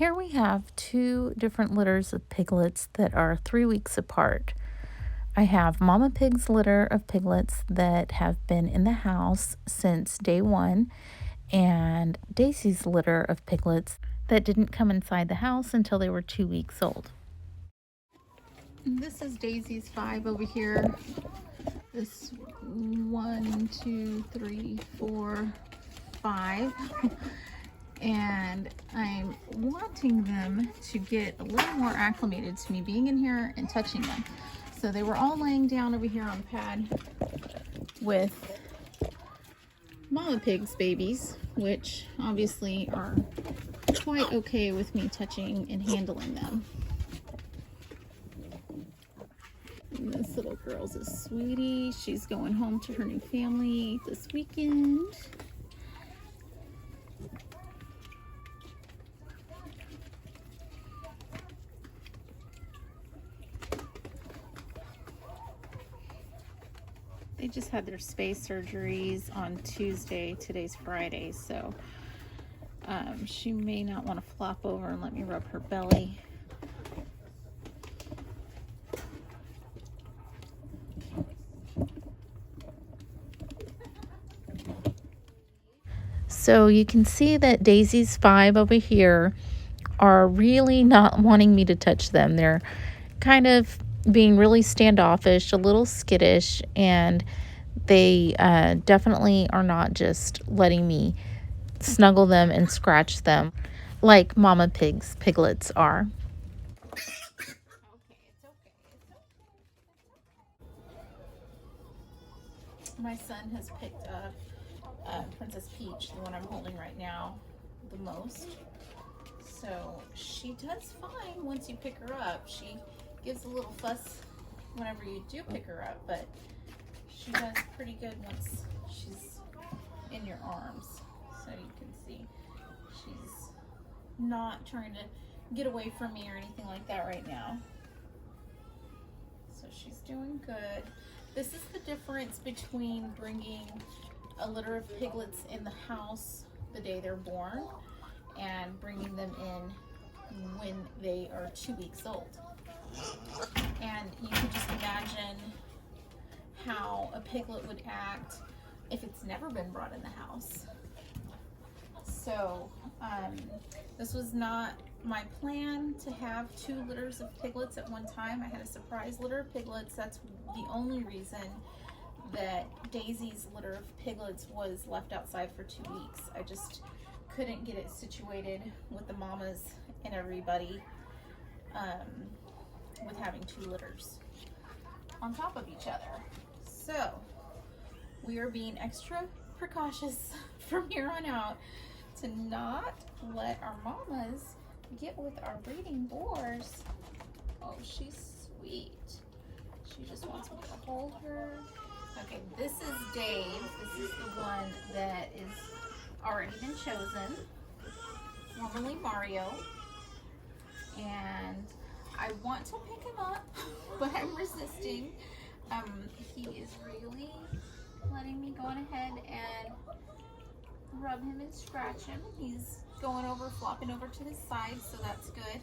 here we have two different litters of piglets that are 3 weeks apart. I have Mama Pig's litter of piglets that have been in the house since day one, and Daisy's litter of piglets that didn't come inside the house until they were 2 weeks old. This is Daisy's 5 over here. This 1, 2, 3, 4, 5. And I'm wanting them to get a little more acclimated to me being in here and touching them. So they were all laying down over here on the pad with Mama Pig's babies, which obviously are quite okay with me touching and handling them. And this little girl's a sweetie. She's going home to her new family this weekend. They just had their space surgeries on Tuesday. Today's Friday, so she may not want to flop over and let me rub her belly. So you can see that Daisy's 5 over here are really not wanting me to touch them. They're kind of being really standoffish, a little skittish, and they definitely are not just letting me snuggle them and scratch them like Mama Pig's piglets are. My son has picked up Princess Peach, the one I'm holding right now, the most. So she does fine once you pick her up. She gives a little fuss whenever you do pick her up, but she does pretty good once she's in your arms. So you can see she's not trying to get away from me or anything like that right now. So she's doing good. This is the difference between bringing a litter of piglets in the house the day they're born and bringing them in when they are 2 weeks old. And you can just imagine how a piglet would act if it's never been brought in the house. So this was not my plan to have 2 litters of piglets at one time. I had a surprise litter of piglets. That's the only reason that Daisy's litter of piglets was left outside for 2 weeks. I just couldn't get it situated with the mamas and everybody with having 2 litters on top of each other. So we are being extra precautious from here on out to not let our mamas get with our breeding boars. Oh, she's sweet. She just wants me to hold her. Okay, this is Dave. This is the one that is already been chosen, formerly Mario. And I want to pick him up, but I'm resisting. He is really letting me go on ahead and rub him and scratch him. He's going over, flopping over to his side, so that's good.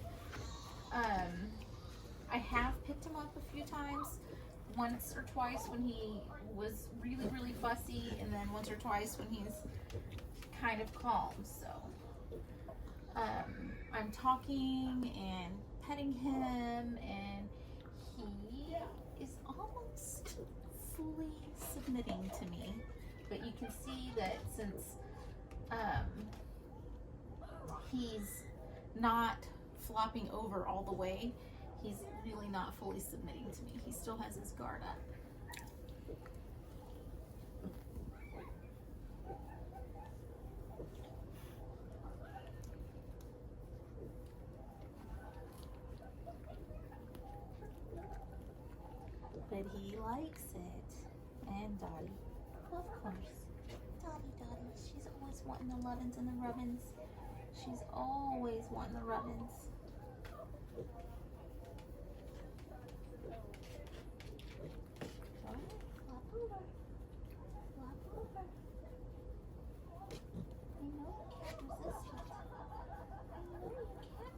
I have picked him up a few times, once or twice when he was really fussy, and then once or twice when he's kind of calm. So I'm talking and petting him, and he is almost fully submitting to me. But you can see that since he's not flopping over all the way, he's really not fully submitting to me. He still has his guard up. But he likes it. And Dottie, of course. Dottie, she's always wanting the lovin's and the rubbins. She's always wanting the rubbins. Flop over. Flop over. I know you can't resist it. I know you can't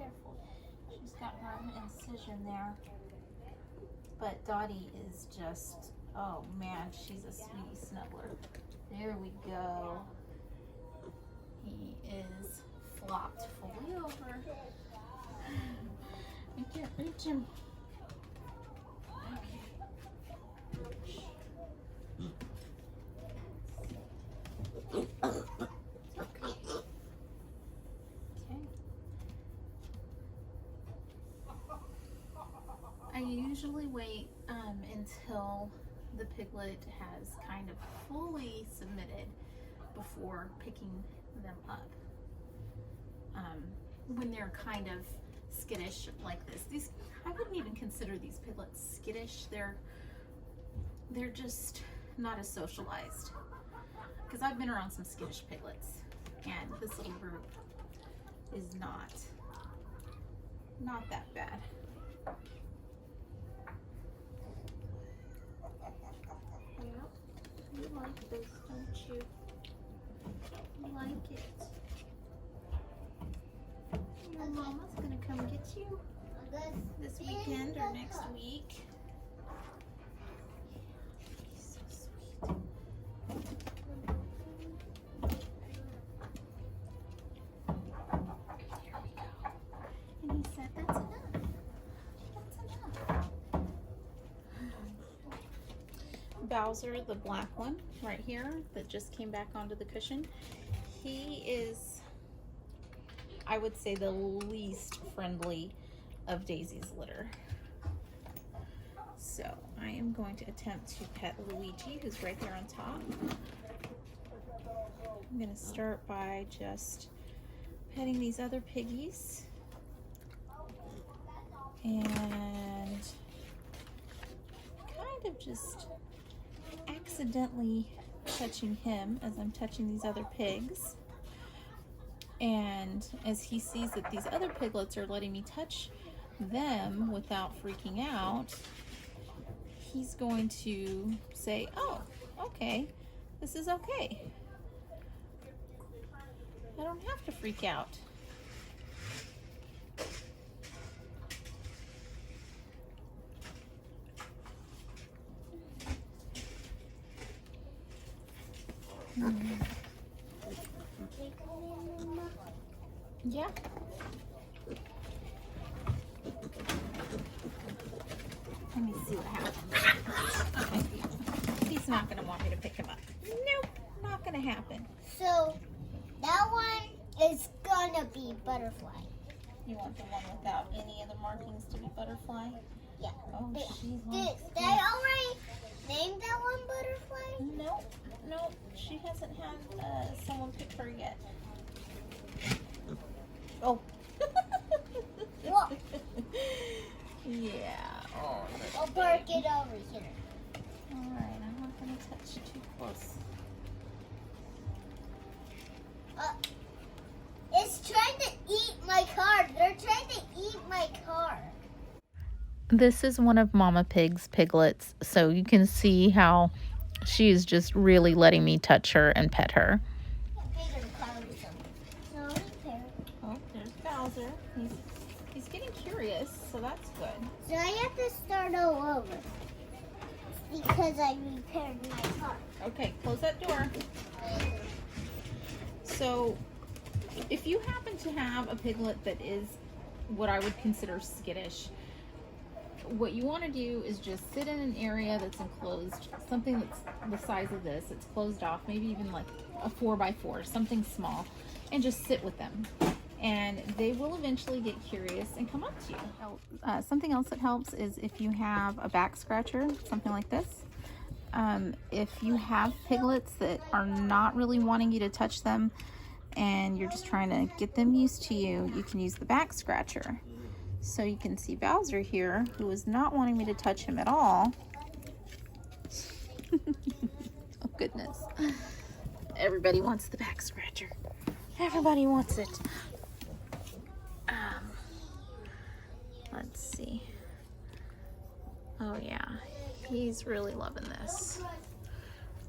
careful. She's got her incision there. But Dottie is just, oh man, she's a sweetie snuggler. There we go. He is flopped fully over. I can't reach him. I usually wait until the piglet has kind of fully submitted before picking them up. When they're kind of skittish like this. These, I wouldn't even consider these piglets skittish. They're just not as socialized. Because I've been around some skittish piglets, and this little group is not that bad. You like this, don't you? You like it. Your mama's gonna come get you this weekend or next week. He's so sweet. There we go. And he said that's enough. That's enough. Bowser, the black one right here that just came back onto the cushion, he is, I would say, the least friendly of Daisy's litter. So I am going to attempt to pet Luigi, who's right there on top. I'm going to start by just petting these other piggies and kind of just accidentally touching him as I'm touching these other pigs. And as he sees that these other piglets are letting me touch them without freaking out, he's going to say, oh, okay, this is okay. I don't have to freak out. Yeah. Let me see what happens. He's not going to want me to pick him up. Nope, not going to happen. So that one is going to be butterfly. You want the one without any other markings to be butterfly? Yeah. Oh, she Did likes they already name that one butterfly? Nope, nope. She hasn't had someone pick her yet. Oh. What? Yeah. Oh, I'll bark it over here. Alright, I'm not going to touch too close. It's trying to eat my car. They're trying to eat my car. This is one of Mama Pig's piglets, so you can see how she is just really letting me touch her and pet her. Oh, there's Bowser. He's getting curious, so that's good. So I have to start all over because I repaired my car. Okay, close that door. So, if you happen to have a piglet that is what I would consider skittish, what you want to do is just sit in an area that's enclosed, something that's the size of this, it's closed off, maybe even like a 4x4, something small, and just sit with them. And they will eventually get curious and come up to you. Something else that helps is if you have a back scratcher, something like this. If you have piglets that are not really wanting you to touch them and you're just trying to get them used to you, you can use the back scratcher. So you can see Bowser here, who is not wanting me to touch him at all. Oh goodness. Everybody wants the back scratcher. Everybody wants it. Let's see. Oh yeah, he's really loving this.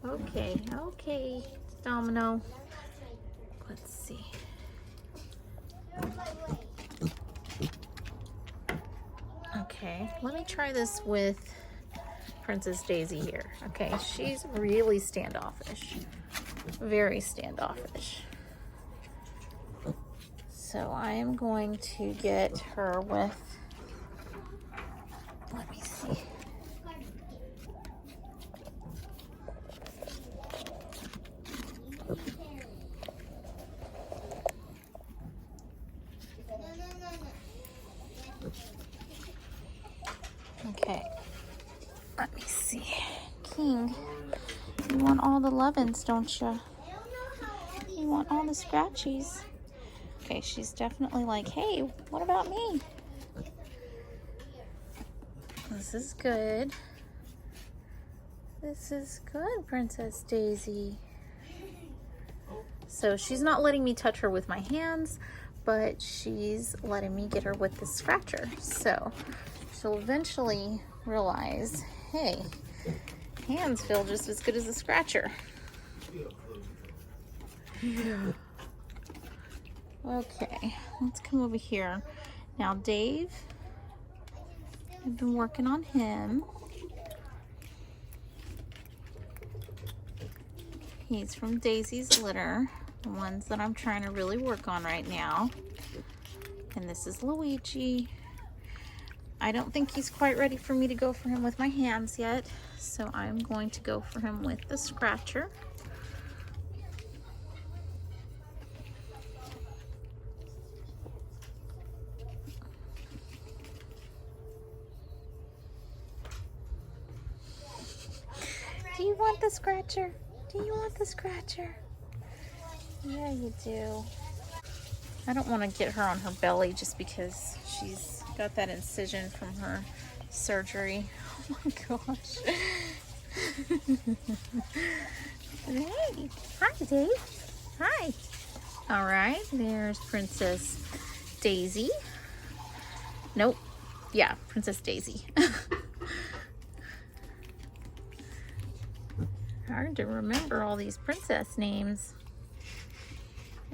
Okay, okay, Domino. Let's see. let me try this with Princess Daisy here. Okay, she's really standoffish. Very standoffish. So I am going to get her with, let me see. Okay, let me see. King, you want all the lovin's, don't you? You want all the scratchies. Okay, she's definitely like, hey, what about me? This is good. This is good, Princess Daisy. So she's not letting me touch her with my hands, but she's letting me get her with the scratcher. So she'll eventually realize, hey, hands feel just as good as a scratcher. Okay, let's come over here. Now Dave, I've been working on him. He's from Daisy's litter, the ones that I'm trying to really work on right now. And this is Luigi. I don't think he's quite ready for me to go for him with my hands yet, so I'm going to go for him with the scratcher. Do you want the scratcher? Do you want the scratcher? Yeah, you do. I don't want to get her on her belly just because she's got that incision from her surgery. Oh my gosh. Hey, hi Dave. Hi. All right, there's Princess Daisy. Nope. Yeah, Princess Daisy. Hard to remember all these princess names.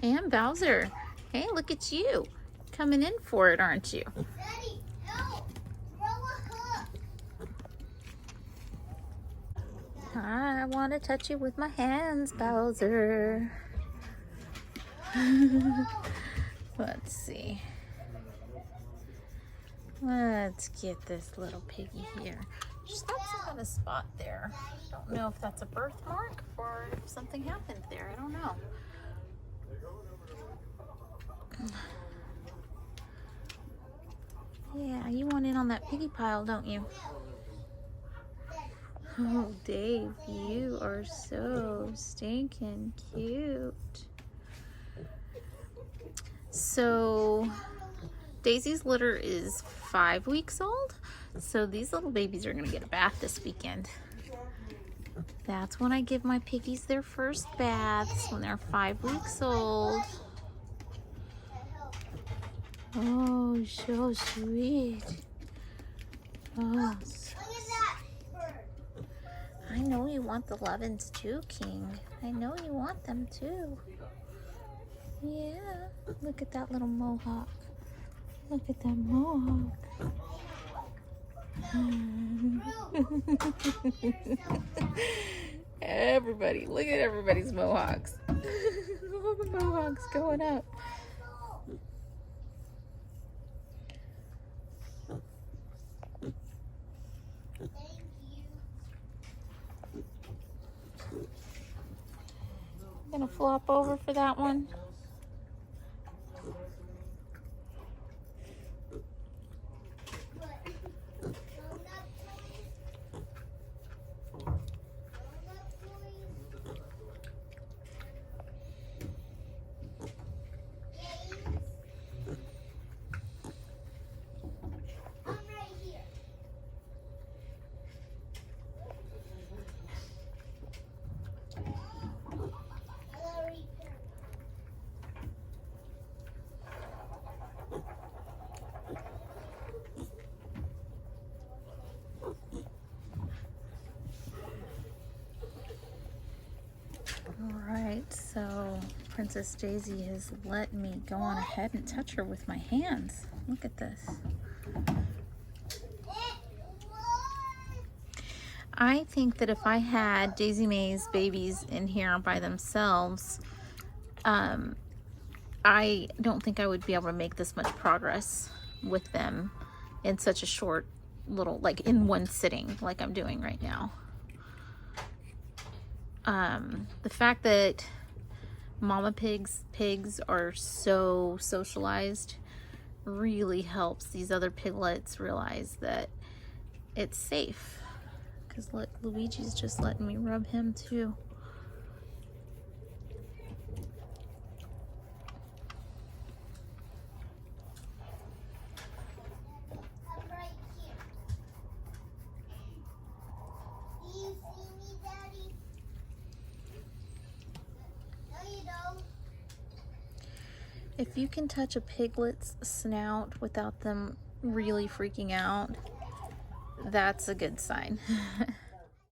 And Bowser. Hey, look at you. Coming in for it, aren't you? Daddy, help! Throw a hook. I want to touch you with my hands, Bowser. Let's see. Let's get this little piggy here. She's got some kind of spot there. Don't know if that's a birthmark or if something happened there. I don't know. Yeah, you want in on that piggy pile, don't you? Oh, Dave, you are so stinking cute. So, Daisy's litter is 5 weeks old. So these little babies are gonna get a bath this weekend. That's when I give my piggies their first baths, when they're 5 weeks old. Oh, so sweet. Oh, I know you want the lovin's too, King. I know you want them too. Yeah, look at that little mohawk. Look at that mohawk. Everybody, look at everybody's mohawks. All the mohawks going up. I'm gonna flop over for that one. Alright, so Princess Daisy has let me go on ahead and touch her with my hands. Look at this. I think that if I had Daisy Mae's babies in here by themselves, I don't think I would be able to make this much progress with them in such a short little, like in one sitting, like I'm doing right now. The fact that mama pigs are so socialized really helps these other piglets realize that it's safe. Because look, Luigi's just letting me rub him too. I'm right here. Do you see me, Daddy? No, you don't. If you can touch a piglet's snout without them really freaking out, that's a good sign.